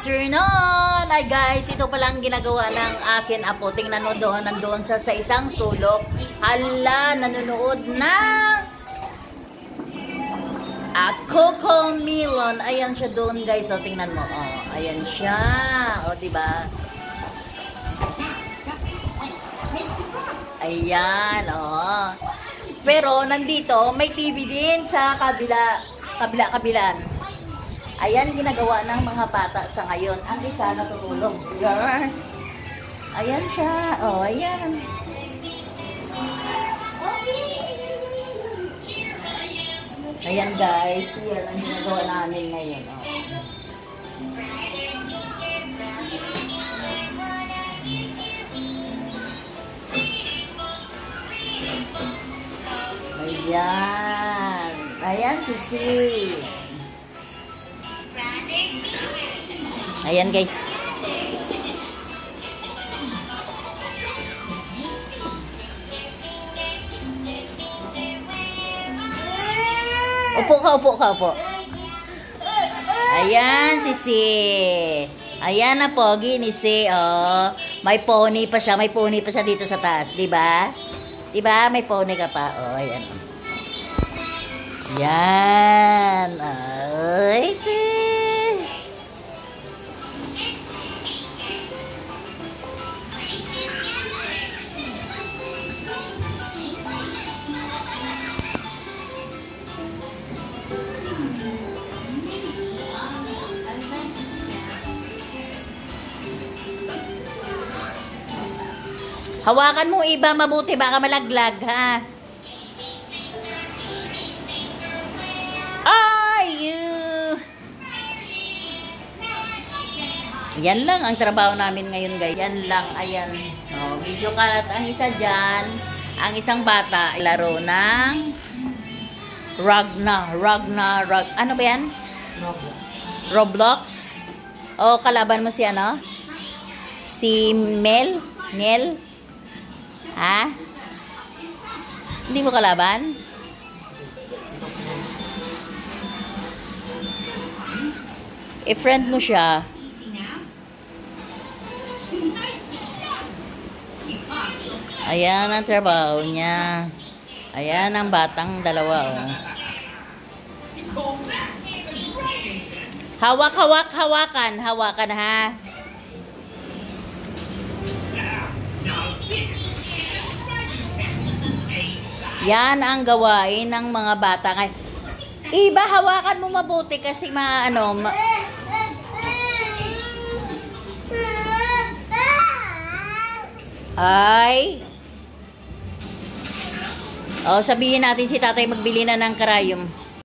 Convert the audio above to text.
afternoon! Ay guys, ito palang ginagawa ng akin apo. Tingnan mo doon, nandoon sa isang sulok. Hala, nanonood ng Coco Melon. Ayan siya doon guys. O, tingnan mo. O, ayan siya. O, diba? Ayan, o. Pero, nandito, may TV din sa kabilaan. Ayan, ginagawa ng mga bata sa ngayon. Ang isa natutulog. Ayan siya. O, ayan. Ayan guys. Yan ang ginagawa namin ngayon. O. Ayan. Ayan, Sisi. Ayan guys. Upo ka, upo ka, upo. Ayan, Sisi. Ayan na pogi ni Si. Oh, may pony pa siya, dito sa taas, 'di ba? 'Di ba? May pony ka pa. Oh, ayan. Yan. Ay, hawakan mo iba mabuti, baka malaglag, ha? Yan lang ang trabaho namin ngayon, guys. Yan lang, ayan. Oh, video kalat ang isa dyan. Ang isang bata, laro ng ano ba yan? Roblox. O, kalaban mo si ano? Si Mel? Ha? Hindi mo kalaban? I-friend mo siya. Ayan ang trabaho niya. Ayan ang batang dalawa, oh. Hawakan, ha? Yan ang gawain ng mga bata. Iba, hawakan mo mabuti kasi ay. Oh, sabihin natin si tatay magbili na ng karayom.